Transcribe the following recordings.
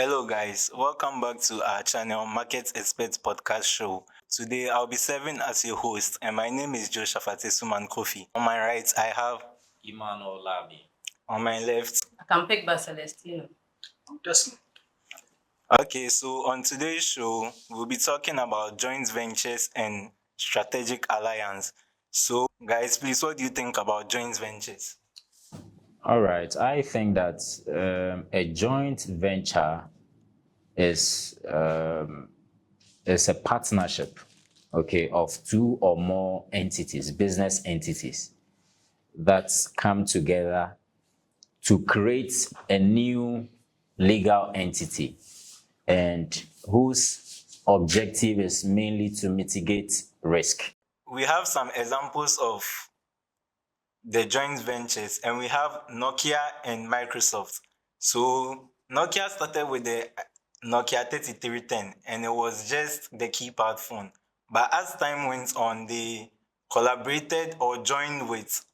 Hello, guys. Welcome back to our channel, Market Experts Podcast Show. Today, I'll be serving as your host, and my name is Joshua Suman Kofi. On my right, I have Emmanuel Labi. On my left, I can pick by Celestino. Just Okay, so on today's show, we'll be talking about joint ventures and strategic alliance. So, guys, please, what do you think about joint ventures? All right. I think that a joint venture is a partnership, okay, of two or more entities, business entities, that come together to create a new legal entity, and whose objective is mainly to mitigate risk. We have some examples of the joint ventures, and we have Nokia and Microsoft. So Nokia started with the Nokia 3310, and it was just the keypad phone. But as time went on, they collaborated or joined with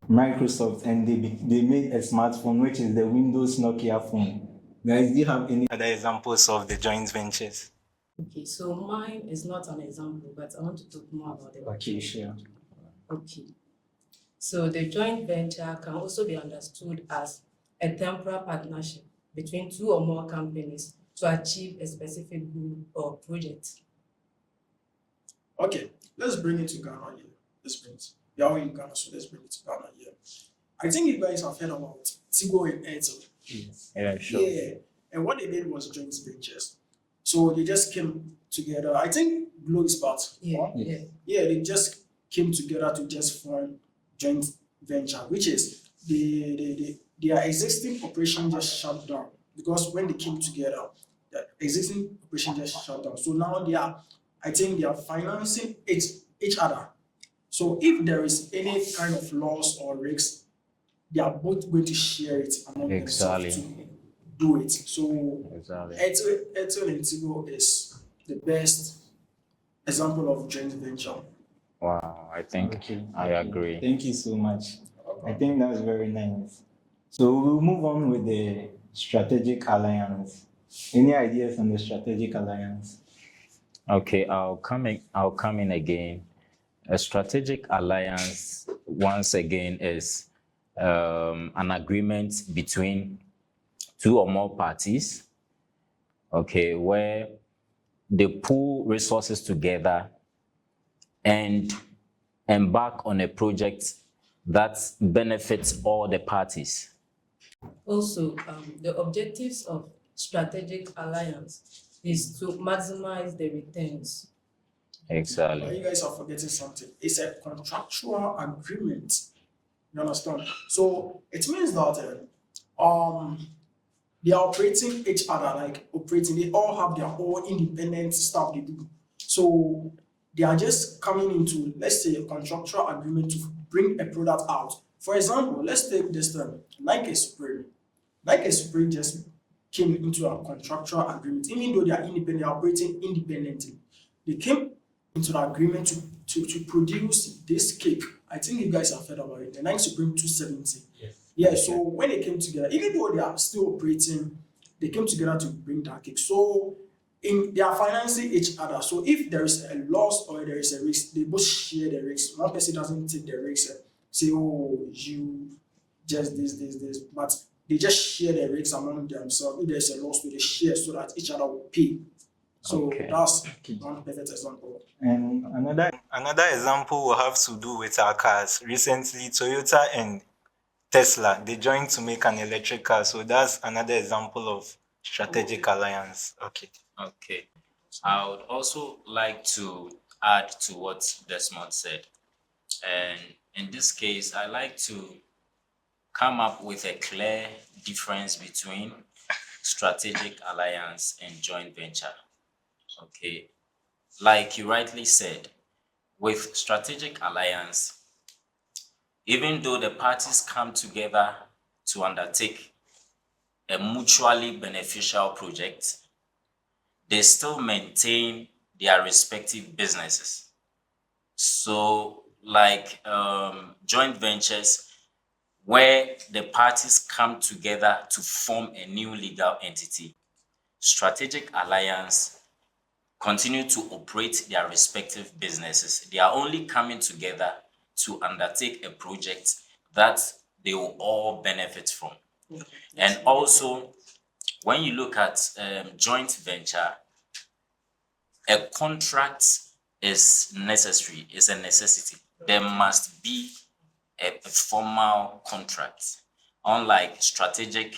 Microsoft, and they made a smartphone, which is the Windows Nokia phone. Guys, do you have any other examples of the joint ventures? Okay, so mine is not an example, but I want to talk more about it. Okay, sure. Okay. So the joint venture can also be understood as a temporal partnership between two or more companies to achieve a specific goal or project. okay. Let's bring it to Ghana here. Let's bring it. We are all in Ghana, so let's bring it to Ghana here. I think you guys have heard about Tigo and Airtel. Yes. Yeah, sure. Yeah. And what they did was joint ventures. So they just came together. I think Glow is part. Yeah, Huh? yeah. Yeah, they just came together to just form joint venture, which is their existing operation just shut down because when they came together, the existing operation just shut down. So now I think they are financing each other. So if there is any kind of loss or risk, they are both going to share it among themselves Exactly. to do it. So Exactly. Airtel and Tigo is the best example of joint venture. Wow, I think I agree. Thank you so much. I think that's very nice. So we'll move on with the strategic alliance. Any ideas on the strategic alliance? Okay, I'll come in again. A strategic alliance, once again, is an agreement between two or more parties, okay, where they pool resources together and embark on a project that benefits all the parties. Also, the objectives of strategic alliance is to maximize the returns. But Exactly. you guys are forgetting something. It's a contractual agreement. You understand? So it means that they are operating each other, like operating. They all have their own independent stuff they do. So they are just coming into, let's say, a contractual agreement to bring a product out. For example, let's take this term, Nike Spray. Nike Spray just came into a contractual agreement, even though they are independent, they are operating independently. They came into the agreement to produce this cake. I think you guys have heard about it, the Nike Supreme 270. Yeah, so when they came together, even though they are still operating, they came together to bring that cake. So they are financing each other. So if there is a loss or there is a risk, they both share the risk. One person doesn't take the risk and say, oh, you just this. But they just share the risks among themselves. If there's a loss, they share so that each other will pay. So Okay. that's one perfect example. And another example will have to do with our cars. Recently, Toyota and Tesla, they joined to make an electric car. So that's another example of strategic alliance. Okay. Okay. I would also like to add to what Desmond said. And in this case, I like to come up with a clear difference between strategic alliance and joint venture. Okay. Like you rightly said, with strategic alliance, even though the parties come together to undertake a mutually beneficial project, they still maintain their respective businesses. So, like joint ventures, where the parties come together to form a new legal entity, strategic alliance continue to operate their respective businesses. They are only coming together to undertake a project that they will all benefit from. And also, when you look at joint venture, a contract is necessary, is a necessity. There must be a formal contract. Unlike strategic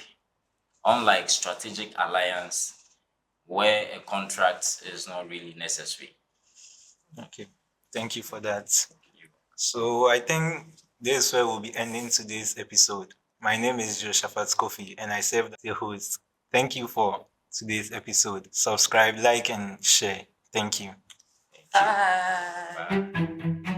alliance, where a contract is not really necessary. Okay, thank you for that. So I think this is where we'll be ending today's episode. My name is Joshaphat Kofi and I serve as the host. Thank you for today's episode. Subscribe, like, and share. Thank you. Bye.